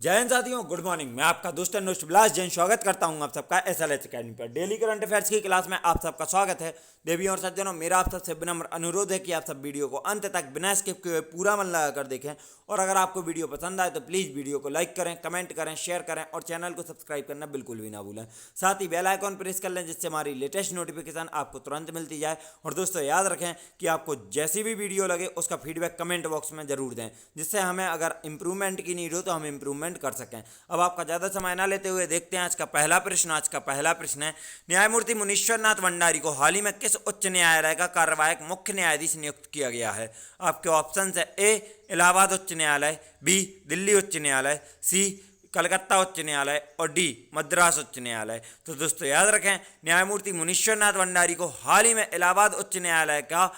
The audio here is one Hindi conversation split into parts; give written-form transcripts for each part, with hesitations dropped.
जय हिंद साथियों, गुड मॉर्निंग। मैं आपका दोस्त अनुष्ट बिलास जैन स्वागत करता हूं आप सबका एसएलएच अकेडमी पर। डेली करंट अफेयर्स की क्लास में आप सबका स्वागत है। देवियों और सज्जनों, मेरा आप सबसे विनम्र अनुरोध है कि आप सब वीडियो को अंत तक बिना स्किप किए पूरा मन लगाकर देखें। और अगर आपको वीडियो पसंद आए तो प्लीज़ वीडियो को लाइक करें, कमेंट करें, शेयर करें और चैनल को सब्सक्राइब करना बिल्कुल भी ना भूलें। साथ ही बेल आइकॉन प्रेस कर लें जिससे हमारी लेटेस्ट नोटिफिकेशन आपको तुरंत मिलती जाए। और दोस्तों याद रखें कि आपको जैसी भी वीडियो लगे उसका फीडबैक कमेंट बॉक्स में जरूर दें, जिससे हमें अगर इंप्रूवमेंट की नीड हो तो हम इंप्रूवमेंट कर सकें। अब आपका ज़्यादा समय ना लेते हुए देखते हैं आज का पहला प्रश्न। आज का पहला प्रश्न है, न्यायमूर्ति मुनीश्वर नाथ भंडारी को हाल ही में किस उच्च न्यायालय का कार्यवाहक मुख्य न्यायाधीश नियुक्त किया गया है? आपके ऑप्शन है ए इलाहाबाद उच्च न्यायालय, बी दिल्ली उच्च न्यायालय, सी कलकत्ता उच्च न्यायालय और डी मद्रास उच्च न्यायालय। तो दोस्तों याद रखें, न्यायमूर्ति मुनीश्वर नाथ भंडारी को हाल ही में इलाहाबाद उच्च न्यायालय का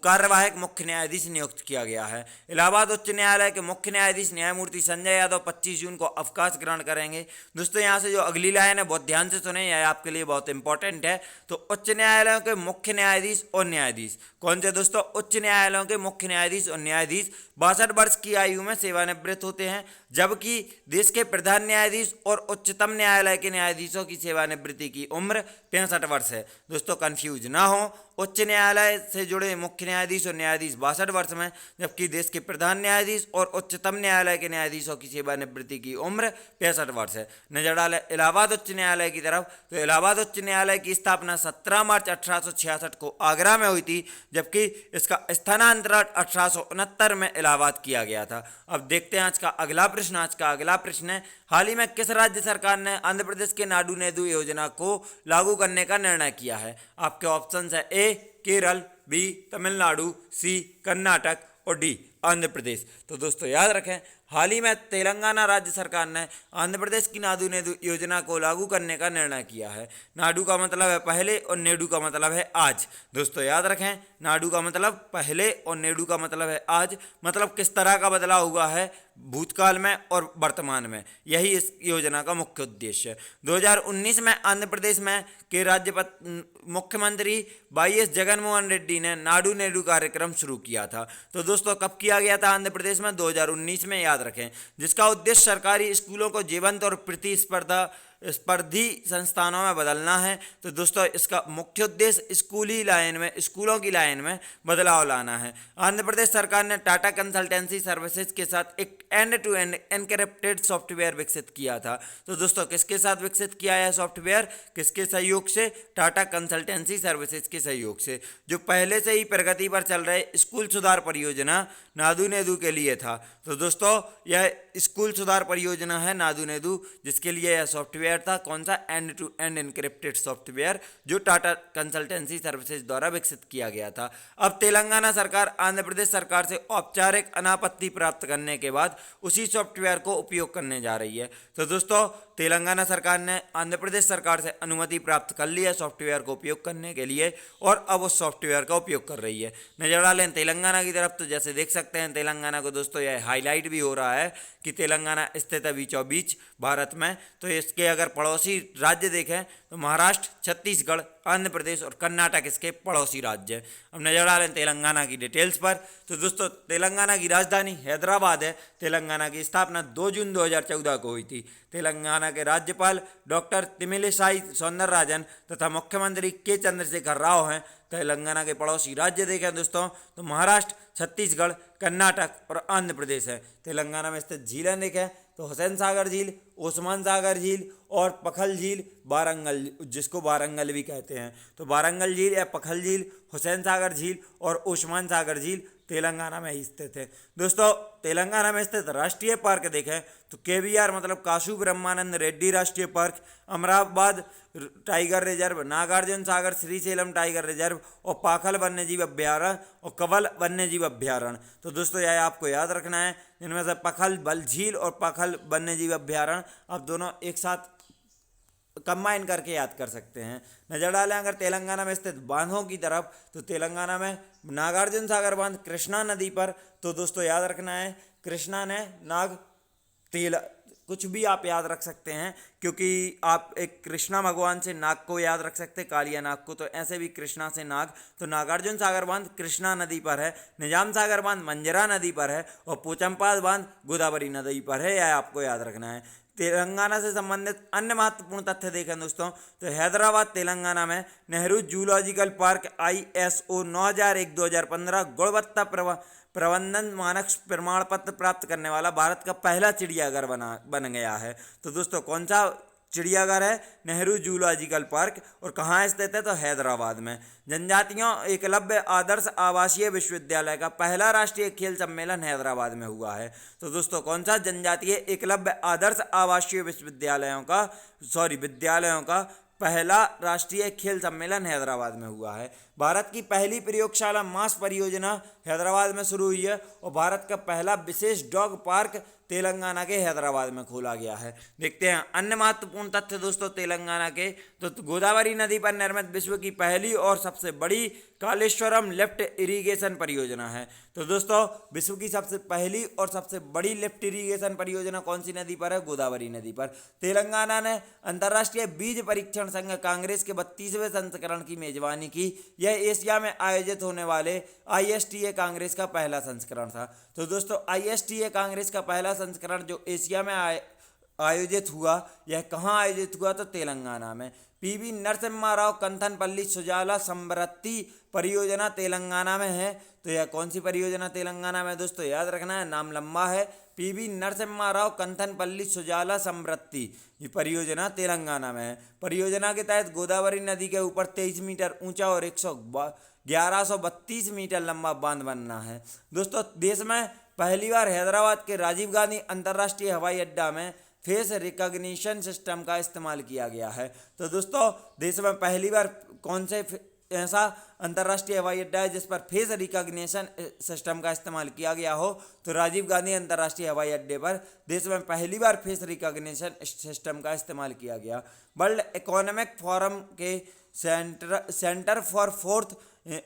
कार्यवाहक मुख्य न्यायाधीश नियुक्त किया गया है। इलाहाबाद उच्च न्यायालय के मुख्य न्यायाधीश न्यायमूर्ति संजय यादव 25 जून को अवकाश ग्रहण करेंगे। दोस्तों यहाँ से जो अगली लाइन है बहुत ध्यान से सुने, यह आपके लिए बहुत इंपॉर्टेंट है। तो उच्च न्यायालयों के मुख्य न्यायाधीश और न्यायाधीश कौन से? दोस्तों उच्च न्यायालयों के मुख्य न्यायाधीश और न्यायाधीश 62 वर्ष की आयु में सेवानिवृत्त होते हैं, जबकि देश के प्रधान न्यायाधीश और उच्चतम न्यायालय के न्यायाधीशों की सेवानिवृत्ति की उम्र 65 वर्ष है। दोस्तों कंफ्यूज ना हो, उच्च न्यायालय से जुड़े मुख्य न्यायाधीश और न्यायाधीश 62 वर्ष में, जबकि देश के प्रधान न्यायाधीश और उच्चतम न्यायालय के न्यायाधीशों की सेवानिवृत्ति की उम्र 65 वर्ष है। नजर डालें इलाहाबाद उच्च न्यायालय की तरफ, तो इलाहाबाद उच्च न्यायालय की स्थापना 17 मार्च 1866 को आगरा में हुई थी, जबकि इसका स्थानांतरण 1869 में इलाहाबाद किया गया था। अब देखते हैं आज का अगला प्रश्न। आज का अगला प्रश्न है, हाल ही में किस राज्य सरकार ने आंध्र प्रदेश के नाडू नेदू योजना को लागू करने का निर्णय किया है? आपके ऑप्शन है ए केरल, बी तमिलनाडु, सी कर्नाटक और डी आंध्र प्रदेश। तो दोस्तों याद रखें, हाल ही में तेलंगाना राज्य सरकार ने आंध्र प्रदेश की नाडू नेदू योजना को लागू करने का निर्णय किया है। नाडू का मतलब है पहले और नेडू का मतलब है आज। दोस्तों याद रखें, नाडू का मतलब पहले और नेडू का मतलब है आज। मतलब किस तरह का बदलाव हुआ है भूतकाल में और वर्तमान में, यही इस योजना का मुख्य उद्देश्य है। 2019 में आंध्र प्रदेश में के मुख्यमंत्री वाईएस जगनमोहन रेड्डी ने नाडू नेडू कार्यक्रम शुरू किया था। तो दोस्तों कब किया गया था आंध्र प्रदेश में? 2019 में, याद रखें, जिसका उद्देश्य सरकारी स्कूलों को जीवंत और स्पर्धी संस्थानों में बदलना है। तो दोस्तों इसका मुख्य उद्देश्य स्कूलों की लाइन में बदलाव लाना है। आंध्र प्रदेश सरकार ने टाटा कंसल्टेंसी सर्विसेज के साथ एक end to end encrypted software विकसित किया था। तो दोस्तों किसके साथ विकसित किया है सॉफ्टवेयर? किसके सहयोग से? टाटा कंसल्टेंसी सर्विसेज के सहयोग से, जो पहले से ही प्रगति पर चल रहे स्कूल सुधार परियोजना नादू नेदू के लिए था। तो दोस्तों यह स्कूल सुधार परियोजना है नादू नेदू, जिसके लिए यह सॉफ्टवेयर था। कौन सा? End to end encrypted software, जो टाटा कंसल्टेंसी सर्विसेज द्वारा विकसित किया गया था। अब तेलंगाना सरकार आंध्र प्रदेश सरकार से औपचारिक अनापत्ति प्राप्त करने के बाद उसी सॉफ्टवेयर को उपयोग करने जा रही है। तो दोस्तों तेलंगाना सरकार ने आंध्र प्रदेश सरकार से अनुमति प्राप्त कर ली है सॉफ्टवेयर को उपयोग करने के लिए, और अब उस सॉफ्टवेयर का उपयोग कर रही है। नजर डालें तेलंगाना की तरफ, तो जैसे देख सकते हैं तेलंगाना को दोस्तों यह हाईलाइट भी हो रहा है कि तेलंगाना स्थित है बीचों बीच भारत में। तो इसके अगर पड़ोसी राज्य देखें तो महाराष्ट्र, छत्तीसगढ़, आंध्र प्रदेश और कर्नाटक इसके पड़ोसी राज्य हैं। अब नजर डालें तेलंगाना की डिटेल्स पर, तो दोस्तों तेलंगाना की राजधानी हैदराबाद है। तेलंगाना की स्थापना 2 जून 2014 को हुई थी। तेलंगाना के राज्यपाल डॉक्टर तमिलिसाई सौंदरराजन तथा मुख्यमंत्री के चंद्रशेखर राव हैं। तेलंगाना के पड़ोसी राज्य देखें दोस्तों तो महाराष्ट्र, छत्तीसगढ़, कर्नाटक और आंध्र प्रदेश है। तेलंगाना में स्थित झीलें देखें तो हुसैन सागर झील, ओस्मान सागर झील और पखल झील, वारंगल, जिसको वारंगल भी कहते हैं। तो वारंगल झील या पखल झील, हुसैन सागर झील और ओस्मान सागर झील तेलंगाना में ही स्थित है। दोस्तों तेलंगाना में स्थित राष्ट्रीय पार्क देखें तो केवीआर मतलब काशू ब्रह्मानंद रेड्डी राष्ट्रीय park, Amrabad tiger reserve, Nagarjuna Sagar Srisailam tiger reserve और पाखल वन्यजीव अभ्यारण्य और कवल वन्यजीव अभ्यारण्य। तो दोस्तों यह आपको याद रखना है, जिनमें से पखल बल झील और पखल वन्यजीव अभ्यारण्य आप दोनों एक साथ कंबाइन करके याद कर सकते हैं। नजर डालें अगर तेलंगाना में स्थित बांधों की तरफ, तो तेलंगाना में नागार्जुन सागर बांध कृष्णा नदी पर। तो दोस्तों याद रखना है, कृष्णा ने कुछ भी आप याद रख सकते हैं, क्योंकि आप एक कृष्णा भगवान से नाग को याद रख सकते हैं, कालिया नाग को, तो ऐसे भी कृष्णा से नाग, तो नागार्जुन सागर बांध कृष्णा नदी पर है, निजाम सागर बांध मंजरा नदी पर है और पोचमपाद बांध गोदावरी नदी पर है, यह आपको याद रखना है। तेलंगाना से संबंधित अन्य महत्वपूर्ण तथ्य देखें दोस्तों, तो हैदराबाद तेलंगाना में नेहरू जूलॉजिकल पार्क ISO 9001-2015 गुणवत्ता प्रबंधन मानक प्रमाण पत्र प्राप्त करने वाला भारत का पहला चिड़ियाघर बन गया है। तो दोस्तों कौन सा चिड़ियाघर है? नेहरू जूलॉजिकल पार्क, और कहाँ स्थित है? तो हैदराबाद में। जनजातियों एकलव्य आदर्श आवासीय विश्वविद्यालय का पहला राष्ट्रीय खेल सम्मेलन हैदराबाद में हुआ है। तो दोस्तों कौन सा जनजातीय एकलव्य आदर्श आवासीय विद्यालयों का पहला राष्ट्रीय खेल सम्मेलन हैदराबाद में हुआ है। भारत की पहली प्रयोगशाला मास परियोजना हैदराबाद में शुरू हुई है और भारत का पहला विशेष डॉग पार्क तेलंगाना के हैदराबाद में खोला गया है। देखते हैं अन्य महत्वपूर्ण तथ्य दोस्तों तेलंगाना के, तो गोदावरी नदी पर निर्मित विश्व की पहली और सबसे बड़ी कालेश्वरम लिफ्ट इरिगेशन परियोजना है। तो दोस्तों विश्व की सबसे पहली और सबसे बड़ी लिफ्ट इरिगेशन परियोजना कौन सी नदी पर है? गोदावरी नदी पर। तेलंगाना ने अंतर्राष्ट्रीय बीज परीक्षण संघ कांग्रेस के 32वें संस्करण की मेजबानी की। यह एशिया में आयोजित होने वाले ISTA कांग्रेस का पहला संस्करण था। तो दोस्तों ISTA कांग्रेस का पहला संस्करण जो एशिया में आयोजित हुआ, यह कहाँ आयोजित हुआ? तो तेलंगाना में। PV नरसिम्हा राव कंथनपल्ली सुजाला समृद्धि परियोजना तेलंगाना में है। तो यह कौन सी परियोजना तेलंगाना में? दोस्तों याद रखना है, नाम लंबा है। PV नरसिम्हा राव कंथनपल्ली सुजाला समृद्धि ये परियोजना तेलंगाना में है। परियोजना के तहत गोदावरी नदी के ऊपर 23 मीटर ऊंचा और 1132 मीटर लंबा बांध बनना है। दोस्तों देश में पहली बार हैदराबाद के राजीव गांधी अंतर्राष्ट्रीय हवाई अड्डा में फेस रिकॉग्निशन सिस्टम का इस्तेमाल किया गया है। तो दोस्तों देश में पहली बार कौन से ऐसा अंतर्राष्ट्रीय हवाई अड्डा है जिस पर फेस रिकॉग्निशन सिस्टम का इस्तेमाल किया गया हो? तो राजीव गांधी अंतर्राष्ट्रीय हवाई अड्डे पर देश में पहली बार फेस रिकॉग्निशन सिस्टम का इस्तेमाल किया गया। वर्ल्ड इकोनॉमिक फोरम के centre for fourth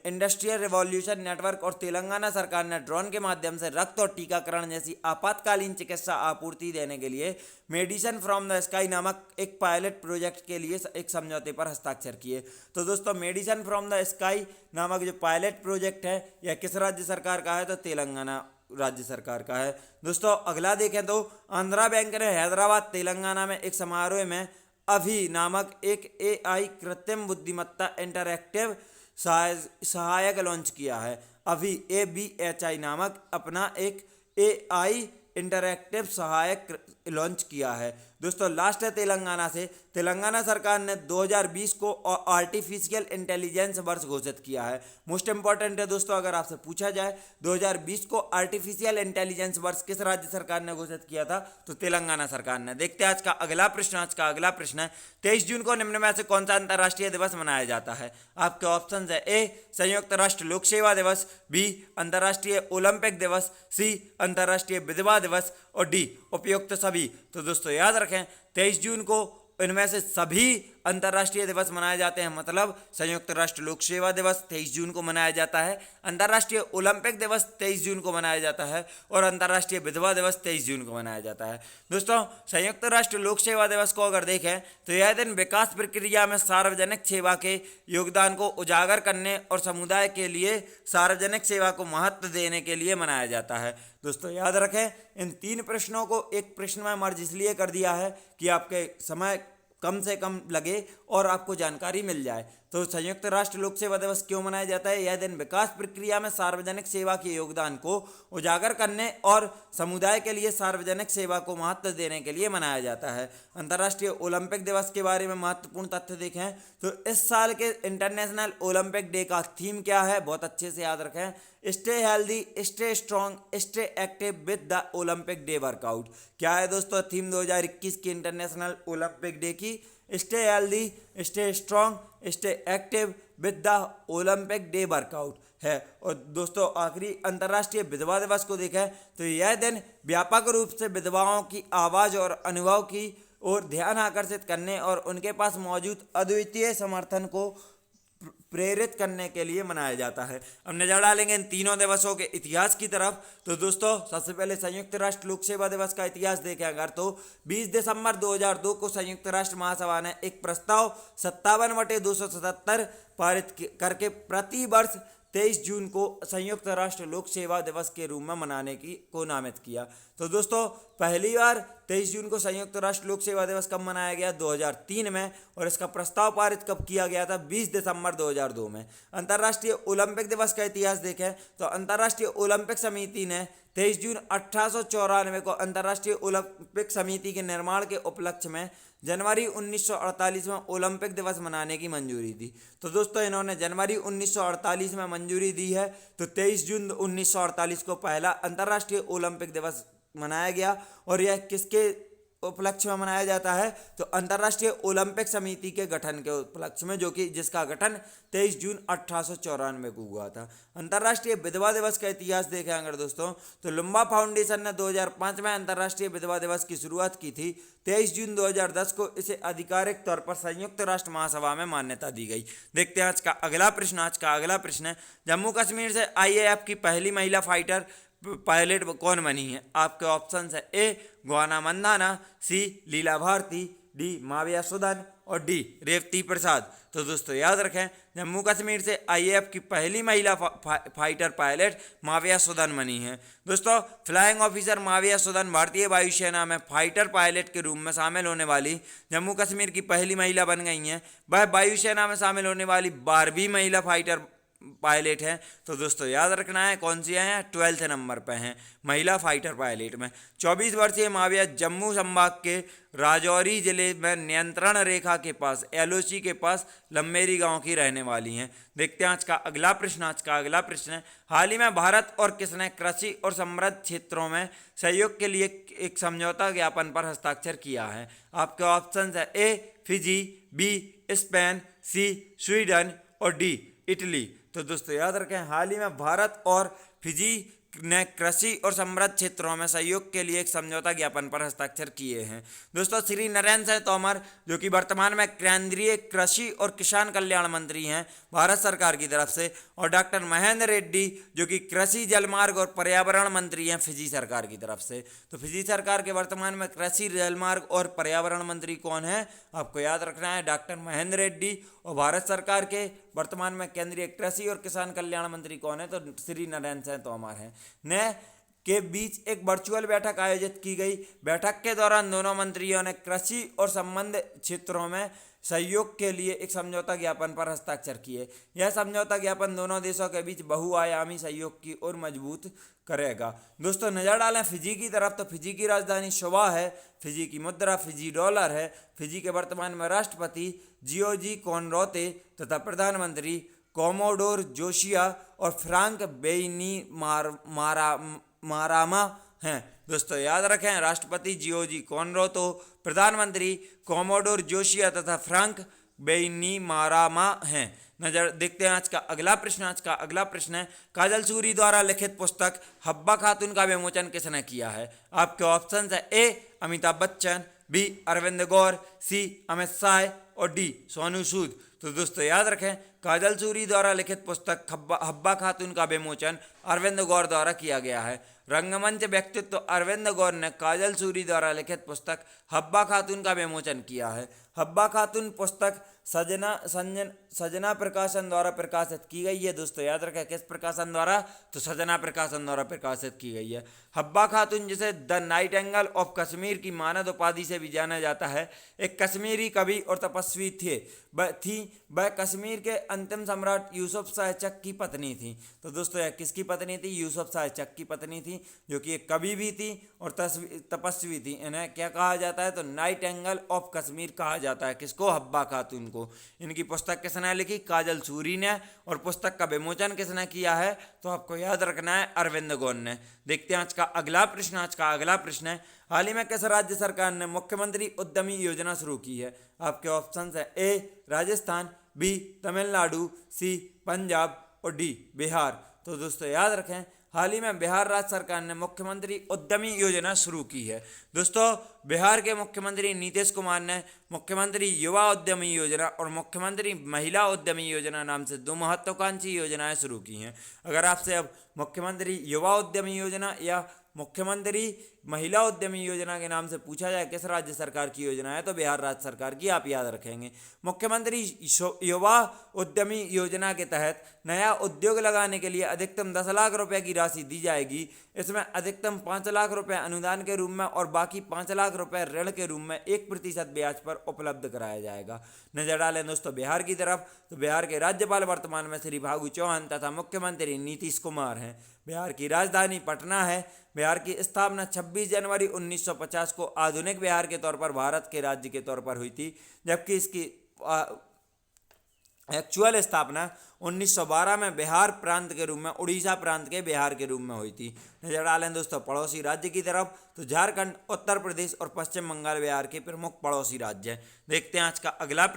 industrial revolution network और तेलंगाना सरकार ने ड्रोन के माध्यम से रक्त और टीकाकरण जैसी आपातकालीन चिकित्सा आपूर्ति देने के लिए मेडिसिन फ्रॉम द स्काई नामक एक पायलट प्रोजेक्ट के लिए एक समझौते पर हस्ताक्षर किए। तो दोस्तों मेडिसिन फ्रॉम द स्काई नामक जो पायलट प्रोजेक्ट है यह किस राज्य सरकार का है? तो तेलंगाना राज्य सरकार का है। दोस्तों अगला देखें तो आंध्रा बैंक ने हैदराबाद तेलंगाना में एक समारोह में अभी नामक एक AI कृत्रिम बुद्धिमत्ता इंटरैक्टिव सहायक लॉन्च किया है। अभी ABHI नामक अपना एक AI इंटरैक्टिव सहायक लॉन्च किया है। दोस्तों लास्ट है तेलंगाना से। तेलंगाना सरकार ने 2020 को आर्टिफिशियल इंटेलिजेंस वर्ष घोषित किया है। मोस्ट इंपॉर्टेंट है दोस्तों, अगर आपसे पूछा जाए 2020 को आर्टिफिशियल इंटेलिजेंस वर्ष किस राज्य सरकार ने घोषित किया था? तो तेलंगाना सरकार ने। देखते हैं आज का अगला प्रश्न है 23 जून को निम्न में से कौन सा अंतर्राष्ट्रीय दिवस मनाया जाता है? आपके ऑप्शन है A संयुक्त राष्ट्र लोक सेवा दिवस, B अंतर्राष्ट्रीय ओलंपिक दिवस, C अंतर्राष्ट्रीय विधवा दिवस और D उपयुक्त सभी। तो दोस्तों याद रखें 23 जून को इनमें से सभी अंतर्राष्ट्रीय दिवस मनाए जाते हैं। मतलब संयुक्त राष्ट्र लोक सेवा दिवस 23 जून को मनाया जाता है, अंतर्राष्ट्रीय ओलंपिक दिवस 23 जून को मनाया जाता है और अंतर्राष्ट्रीय विधवा दिवस 23 जून को मनाया जाता है। दोस्तों संयुक्त राष्ट्र लोक सेवा दिवस को अगर देखें तो यह दिन विकास प्रक्रिया में सार्वजनिक सेवा के योगदान को उजागर करने और समुदाय के लिए सार्वजनिक सेवा को महत्व देने के लिए मनाया जाता है। दोस्तों याद रखें इन 3 प्रश्नों को एक प्रश्न में मर्ज इसलिए कर दिया है कि आपके समय कम से कम लगे और आपको जानकारी मिल जाए। तो संयुक्त राष्ट्र लोक सेवा दिवस क्यों मनाया जाता है? यह दिन विकास प्रक्रिया में सार्वजनिक सेवा के योगदान को उजागर करने और समुदाय के लिए सार्वजनिक सेवा को महत्व देने के लिए मनाया जाता है। अंतर्राष्ट्रीय ओलंपिक दिवस के बारे में महत्वपूर्ण तथ्य देखें तो इस साल के इंटरनेशनल ओलंपिक डे का थीम क्या है? बहुत अच्छे से याद रखें, stay healthy, stay strong, stay active with the Olympic day workout. क्या है दोस्तों थीम 2021 की इंटरनेशनल ओलंपिक डे की? Stay healthy, stay strong, stay active with the Olympic day workout है। और दोस्तों आखिरी अंतर्राष्ट्रीय विधवा दिवस को देखें तो यह दिन व्यापक रूप से विधवाओं की आवाज़ और अनुभव की ओर ध्यान आकर्षित करने और उनके पास मौजूद अद्वितीय समर्थन को प्रेरित करने के लिए मनाया जाता है। अब नजर डालेंगे इन तीनों दिवसों के इतिहास की तरफ। तो दोस्तों सबसे पहले संयुक्त राष्ट्र लोक सेवा दिवस का इतिहास देखें अगर, तो 20 दिसंबर 2002 को संयुक्त राष्ट्र महासभा ने एक प्रस्ताव 57/277 पारित करके प्रति वर्ष 23 जून को संयुक्त राष्ट्र लोक सेवा दिवस के रूप में मनाने को नामित किया। तो दोस्तों पहली बार 23 जून को संयुक्त राष्ट्र लोक सेवा दिवस कब मनाया गया? 2003 में। और इसका प्रस्ताव पारित कब किया गया था? 20 दिसंबर 2002 में। अंतर्राष्ट्रीय ओलंपिक दिवस का इतिहास देखें तो अंतर्राष्ट्रीय ओलंपिक समिति ने 23 जून 1894 को अंतर्राष्ट्रीय ओलंपिक समिति के निर्माण के उपलक्ष्य में जनवरी 1948 में ओलंपिक दिवस मनाने की मंजूरी दी। तो दोस्तों इन्होंने जनवरी 1948 में मंजूरी दी है, तो 23 जून 1948 को पहला अंतर्राष्ट्रीय ओलंपिक दिवस मनाया गया। और यह किसके उपलक्ष्य में मनाया जाता है? तो अंतर्राष्ट्रीय ओलंपिक समिति के गठन के उपलक्ष्य में, जो कि जिसका गठन 23 जून 1894 को हुआ था। अंतर्राष्ट्रीय विधवा दिवस का इतिहास देखें अगर दोस्तों, तो लुम्बा फाउंडेशन ने 2005 में अंतर्राष्ट्रीय विधवा दिवस की शुरुआत की थी। 23 जून 2010 को इसे आधिकारिक तौर पर संयुक्त राष्ट्र महासभा में मान्यता दी गई। देखते हैं आज का अगला प्रश्न। आज का अगला प्रश्न है, जम्मू कश्मीर से IAF की पहली महिला फाइटर पायलट कौन बनी है? आपके ऑप्शन है ए गोवाना मंदाना, सी लीला भारती, डी माविया सुदन और डी रेवती प्रसाद। तो दोस्तों याद रखें, जम्मू कश्मीर से IAF की पहली महिला फाइटर पायलट माविया सुदन बनी है। दोस्तों फ्लाइंग ऑफिसर माविया सुदन भारतीय वायुसेना में फाइटर पायलट के रूप में शामिल होने वाली जम्मू कश्मीर की पहली महिला बन गई हैं। वह वायुसेना में शामिल होने वाली 12वीं महिला फाइटर पायलट है। तो दोस्तों याद रखना है कौन सी हैं? 12वें नंबर पे हैं महिला फाइटर पायलट में। 24 वर्षीय माविया जम्मू संभाग के राजौरी जिले में नियंत्रण रेखा के पास LOC के पास लम्बेरी गांव की रहने वाली हैं। देखते हैं आज का अगला प्रश्न। आज का अगला प्रश्न है, हाल ही में भारत और किसने कृषि और समृद्ध क्षेत्रों में सहयोग के लिए एक समझौता ज्ञापन पर हस्ताक्षर किया है? आपके ऑप्शन है ए फिजी, बी स्पेन, सी स्वीडन और डी इटली। तो दोस्तों याद रखें, हाल ही में भारत और फिजी ने कृषि और समृद्ध क्षेत्रों में सहयोग के लिए एक समझौता ज्ञापन पर हस्ताक्षर किए हैं। दोस्तों श्री नरेंद्र सिंह तोमर, जो कि वर्तमान में केंद्रीय कृषि और किसान कल्याण मंत्री हैं भारत सरकार की तरफ से, और डॉक्टर महेंद्र रेड्डी, जो कि कृषि जलमार्ग और पर्यावरण मंत्री हैं फिजी सरकार की तरफ से। तो फिजी सरकार के वर्तमान में कृषि जलमार्ग और पर्यावरण मंत्री कौन है? आपको याद रखना है डॉक्टर महेंद्र रेड्डी। और भारत सरकार के वर्तमान में केंद्रीय कृषि और किसान कल्याण मंत्री कौन है? तो श्री नरेंद्र सिंह तोमर हैं। ने के बीच एक वर्चुअल बैठक आयोजित की गई। बैठक के दौरान दोनों मंत्रियों ने कृषि और संबंध क्षेत्रों में सहयोग के लिए एक समझौता ज्ञापन पर हस्ताक्षर किए। यह समझौता ज्ञापन दोनों देशों के बीच बहुआयामी सहयोग की ओर मजबूत करेगा। दोस्तों नजर डालें फिजी की तरफ, तो फिजी की राजधानी शुबा है, फिजी की मुद्रा फिजी डॉलर है। फिजी के वर्तमान में राष्ट्रपति जियोजी कोनरोते तथा प्रधानमंत्री कोमोडोर जोशिया और फ्रांक मारामा हैं। दोस्तों याद रखें, राष्ट्रपति जियोजी कोनरोतो, प्रधानमंत्री कोमोडोर जोशिया तथा फ्रांक मारामा हैं। नजर देखते हैं आज का अगला प्रश्न। आज का अगला प्रश्न है, काजल सूरी द्वारा लिखित पुस्तक हब्बा खातून का विमोचन किसने किया है? आपके ऑप्शन है ए अमिताभ बच्चन, बी अरविंद गौर, सी अमित शाह और डी सोनू सूद। तो दोस्तों याद रखें, काजल सूरी द्वारा लिखित पुस्तक हब्बा खातून का विमोचन अरविंद गौर द्वारा किया गया है। रंगमंच व्यक्तित्व अरविंद गौर ने काजल सूरी द्वारा लिखित पुस्तक हब्बा खातून का विमोचन किया है। हब्बा खातून पुस्तक सजना प्रकाशन द्वारा प्रकाशित की गई है। दोस्तों याद रखें, किस प्रकाशन द्वारा? तो सजना प्रकाशन द्वारा प्रकाशित की गई है। हब्बा खातून, जिसे द नाइटिंगेल ऑफ कश्मीर की मानद उपाधि से भी जाना जाता है, एक कश्मीरी कवि और तपस्वी वह कश्मीर के अंतिम सम्राट यूसुफ शाह चक की पत्नी थी। तो दोस्तों यह किसकी पत्नी थी? यूसुफ शाह चक की पत्नी थी, जो कि एक कवि भी थी और तपस्वी थी। इन्हें क्या कहा जाता है? तो नाइटिंगेल ऑफ कश्मीर कहा जाता है। किसको? हब्बा खातून को। इनकी पुस्तक किसने लिखी? काजल सूरी ने। और पुस्तक का विमोचन किसने किया है? तो आपको याद रखना है अरविंद गौर ने। देखते हैं आज का अगला प्रश्न। आज का अगला प्रश्न है, हाल ही में किस राज्य सरकार ने मुख्यमंत्री उद्यमी योजना शुरू की है? आपके ऑप्शन है ए राजस्थान, बी तमिलनाडु, सी पंजाब और डी बिहार। तो दोस्तों याद रखें, हाल ही में बिहार राज्य सरकार ने मुख्यमंत्री उद्यमी योजना शुरू की है। दोस्तों, बिहार के मुख्यमंत्री नीतीश कुमार ने मुख्यमंत्री युवा उद्यमी योजना और मुख्यमंत्री महिला उद्यमी योजना नाम से दो महत्वाकांक्षी योजनाएं शुरू की हैं। अगर आपसे अब मुख्यमंत्री युवा उद्यमी योजना या मुख्यमंत्री महिला उद्यमी योजना के नाम से पूछा जाए किस राज्य सरकार की योजना है, तो बिहार राज्य सरकार की आप याद रखेंगे। मुख्यमंत्री युवा उद्यमी योजना के तहत नया उद्योग लगाने के लिए अधिकतम 10 लाख रुपए की राशि दी जाएगी। इसमें अधिकतम 5 लाख रुपए अनुदान के रूप में और बाकी 5 लाख रुपए ऋण के रूप में 1% ब्याज पर उपलब्ध कराया जाएगा। नजर डालें दोस्तों बिहार की तरफ, तो बिहार के राज्यपाल वर्तमान में श्री फागू चौहान तथा मुख्यमंत्री नीतीश कुमार हैं। बिहार की राजधानी पटना है। बिहार की स्थापना 26 जनवरी 1950 को आधुनिक बिहार के तौर पर भारत के राज्य के तौर पर हुई थी, जबकि इसकी एक्चुअल स्थापना 1912 में बिहार प्रांत के रूप में उड़ीसा प्रांत के बिहार के रूप में हुई थी। नजर डालें दोस्तों पड़ोसी राज्य की तरफ, तो झारखंड, उत्तर प्रदेश और पश्चिम बंगाल बिहार के प्रमुख पड़ोसी राज्य हैं। देखते हैं आज का अगला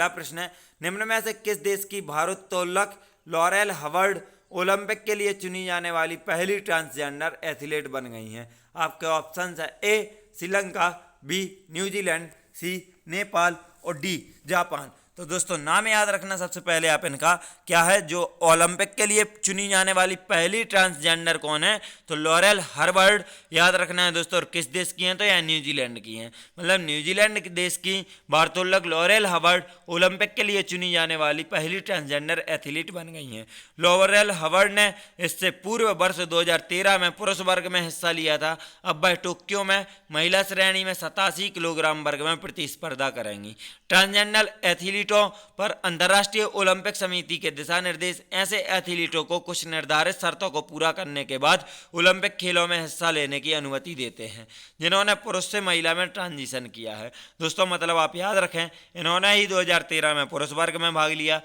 प्रश्न है, निम्न में से किस देश की भारोत्तोलक लॉरेल हवर्ड ओलंपिक के लिए चुनी जाने वाली पहली ट्रांसजेंडर एथलीट बन गई हैं? आपके ऑप्शन है ए श्रीलंका, बी न्यूजीलैंड, सी नेपाल और डी जापान। तो दोस्तों नाम याद रखना सबसे पहले आप इनका क्या है, जो ओलंपिक के लिए चुनी जाने वाली पहली ट्रांसजेंडर कौन है, तो लॉरेल हर्बर्ट याद रखना है दोस्तों। और किस देश की हैं, तो यह न्यूजीलैंड की हैं। मतलब न्यूजीलैंड देश की भारोत्तोलक लॉरेल हर्बर्ट ओलंपिक के लिए चुनी जाने वाली पहली ट्रांसजेंडर एथलीट बन गई हैं। लॉरेल हर्बर्ट ने इससे पूर्व वर्ष 2013 में पुरुष वर्ग में हिस्सा लिया था। अब वह टोक्यो में महिला श्रेणी में 87 किलोग्राम वर्ग में प्रतिस्पर्धा करेंगी। ट्रांसजेंडर एथलीटों पर अंतर्राष्ट्रीय ओलंपिक समिति के दिशा निर्देश ऐसे एथलीटों को कुछ निर्धारित शर्तों को पूरा करने के बाद ओलंपिक खेलों में हिस्सा लेने की अनुमति देते हैं, जिन्होंने पुरुष से महिला में ट्रांजिशन किया है। दोस्तों मतलब आप याद रखें, इन्होंने ही 2013 में पुरुष वर्ग में भाग लिया,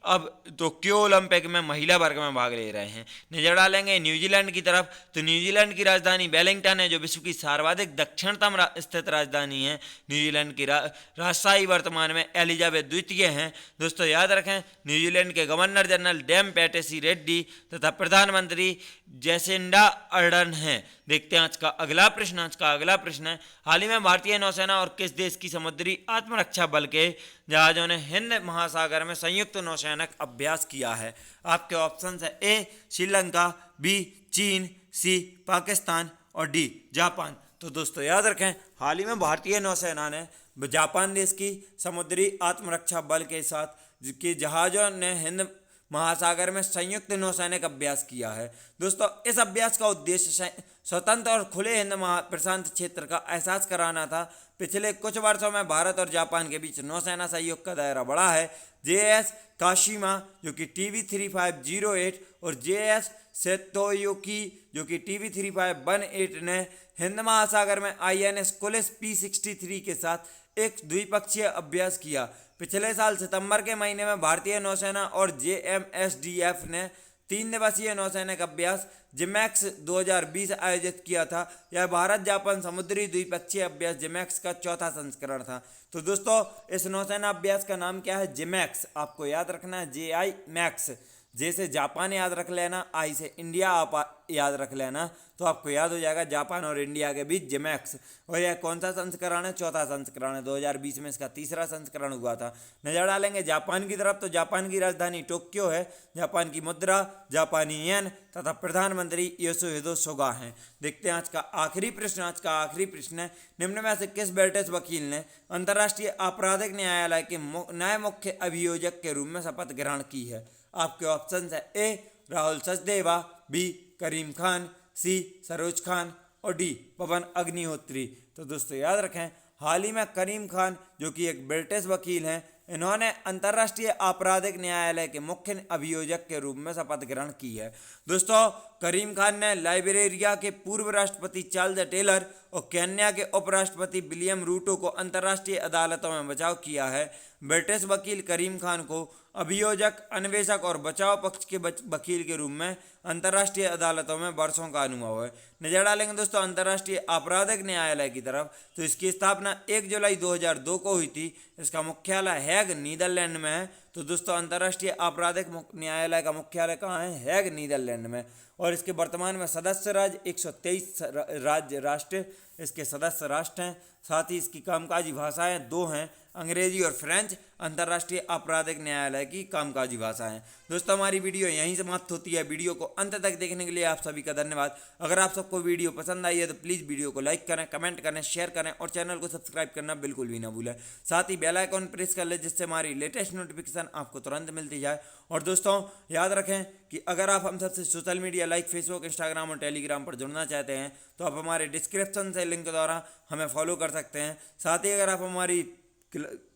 अब टोक्यो ओलंपिक में महिला वर्ग में भाग ले रहे हैं। नजर डालेंगे न्यूजीलैंड की तरफ, तो न्यूजीलैंड की राजधानी वेलिंगटन है, जो विश्व की सर्वाधिक दक्षिणतम स्थित राजधानी है। न्यूजीलैंड की राजशाही वर्तमान में एलिजाबेथ द्वितीय हैं। दोस्तों याद रखें, न्यूजीलैंड के गवर्नर जनरल डैम पैटेसी रेड्डी तथा प्रधानमंत्री जैसिंडा अर्डर्न हैं। देखते हैं आज का अगला प्रश्न है, हाल ही में भारतीय नौसेना और किस देश की समुद्री आत्मरक्षा बल के जहाजों ने हिंद महासागर में संयुक्त नौसैनिक अभ्यास किया है? आपके ऑप्शन है ए श्रीलंका, बी चीन, सी पाकिस्तान और डी जापान। तो दोस्तों याद रखें, हाल ही में भारतीय नौसेना ने जापान देश की समुद्री आत्मरक्षा बल के साथ के जहाज़ों ने हिंद महासागर में संयुक्त नौसैनिक अभ्यास किया है। दोस्तों इस अभ्यास का उद्देश्य स्वतंत्र और खुले हिंद प्रशांत क्षेत्र का एहसास कराना था। पिछले कुछ वर्षों में भारत और जापान के बीच नौसेना सहयोग का दायरा बढ़ा है। JS काशिमा जो कि TV3508 और JS सेतोयुकी जो कि TV3518 ने हिंद महासागर में INS कुलिस P63 के साथ एक द्विपक्षीय अभ्यास किया। पिछले साल सितंबर के महीने में भारतीय नौसेना और JMSDF ने 3 दिवसीय नौसैनिक अभ्यास जिमैक्स 2020 आयोजित किया था। यह भारत जापान समुद्री द्विपक्षीय अभ्यास जिमैक्स का चौथा संस्करण था। तो दोस्तों इस नौसेना अभ्यास का नाम क्या है? जिमैक्स। आपको याद रखना है JI मैक्स। जैसे जापान याद रख लेना, आई से इंडिया आप याद रख लेना, तो आपको याद हो जाएगा जापान और इंडिया के बीच जिमैक्स। और यह कौन सा संस्करण है? चौथा संस्करण है। 2020 में इसका तीसरा संस्करण हुआ था। नजर डालेंगे जापान की तरफ, तो जापान की राजधानी टोक्यो है। जापान की मुद्रा जापानी येन तथा प्रधानमंत्री योशिहिदे सुगा हैं। देखते हैं आज का आखिरी प्रश्न है, निम्न में से किस ब्रिटिश वकील ने अंतर्राष्ट्रीय आपराधिक न्यायालय के नए मुख्य अभियोजक के रूप में शपथ ग्रहण की है? आपके ऑप्शन है ए राहुल सचदेवा, बी करीम खान, सी सरोज खान और डी पवन अग्निहोत्री। तो दोस्तों याद रखें, हाल ही में करीम खान जो कि एक ब्रिटिश वकील हैं, इन्होंने अंतर्राष्ट्रीय आपराधिक न्यायालय के मुख्य अभियोजक के रूप में शपथ ग्रहण की है। दोस्तों करीम खान ने लाइबेरिया के पूर्व राष्ट्रपति चार्ल्स टेलर और केन्या के उपराष्ट्रपति विलियम रूटो को अंतर्राष्ट्रीय अदालतों में बचाव किया है। ब्रिटिश वकील करीम खान को अभियोजक, अन्वेषक और बचाव पक्ष के वकील के रूप में अंतर्राष्ट्रीय अदालतों में वर्षों का अनुभव है। नजर डालेंगे दोस्तों अंतर्राष्ट्रीय आपराधिक न्यायालय की तरफ, तो इसकी स्थापना 1 जुलाई 2002 को हुई थी। इसका मुख्यालय हैग नीदरलैंड में है। तो दोस्तों अंतर्राष्ट्रीय आपराधिक न्यायालय का मुख्यालय कहाँ है? हैग, नीदरलैंड में। और इसके वर्तमान में सदस्य राज्य 123 राज्य राष्ट्र इसके सदस्य राष्ट्र हैं। साथ ही इसकी कामकाजी भाषाएं दो हैं, अंग्रेजी और फ्रेंच। अंतर्राष्ट्रीय आपराधिक न्यायालय की कामकाजी भाषा है। दोस्तों हमारी वीडियो यहीं समाप्त होती है। वीडियो को अंत तक देखने के लिए आप सभी का धन्यवाद। अगर आप सबको वीडियो पसंद आई है तो प्लीज़ वीडियो को लाइक करें, कमेंट करें, शेयर करें और चैनल को सब्सक्राइब करना बिल्कुल भी ना भूलें। साथ ही बेल आइकन प्रेस कर लें जिससे हमारी लेटेस्ट नोटिफिकेशन आपको तुरंत मिलती जाए। और दोस्तों याद रखें कि अगर आप हम सबसे social media like Facebook, Instagram और टेलीग्राम पर जुड़ना चाहते हैं तो आप हमारे डिस्क्रिप्शन से लिंक द्वारा हमें फॉलो कर सकते हैं। साथ ही अगर आप हमारी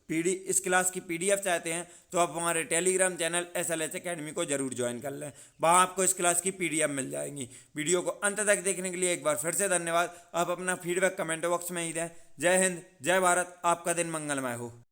इस क्लास की PDF चाहते हैं तो आप हमारे टेलीग्राम चैनल SLH अकेडमी को जरूर ज्वाइन कर लें। वहाँ आपको इस क्लास की PDF मिल जाएंगी। वीडियो को अंत तक देखने के लिए एक बार फिर से धन्यवाद। आप अपना फीडबैक कमेंट बॉक्स में ही दें। जय हिंद, जय भारत, आपका दिन मंगलमय हो।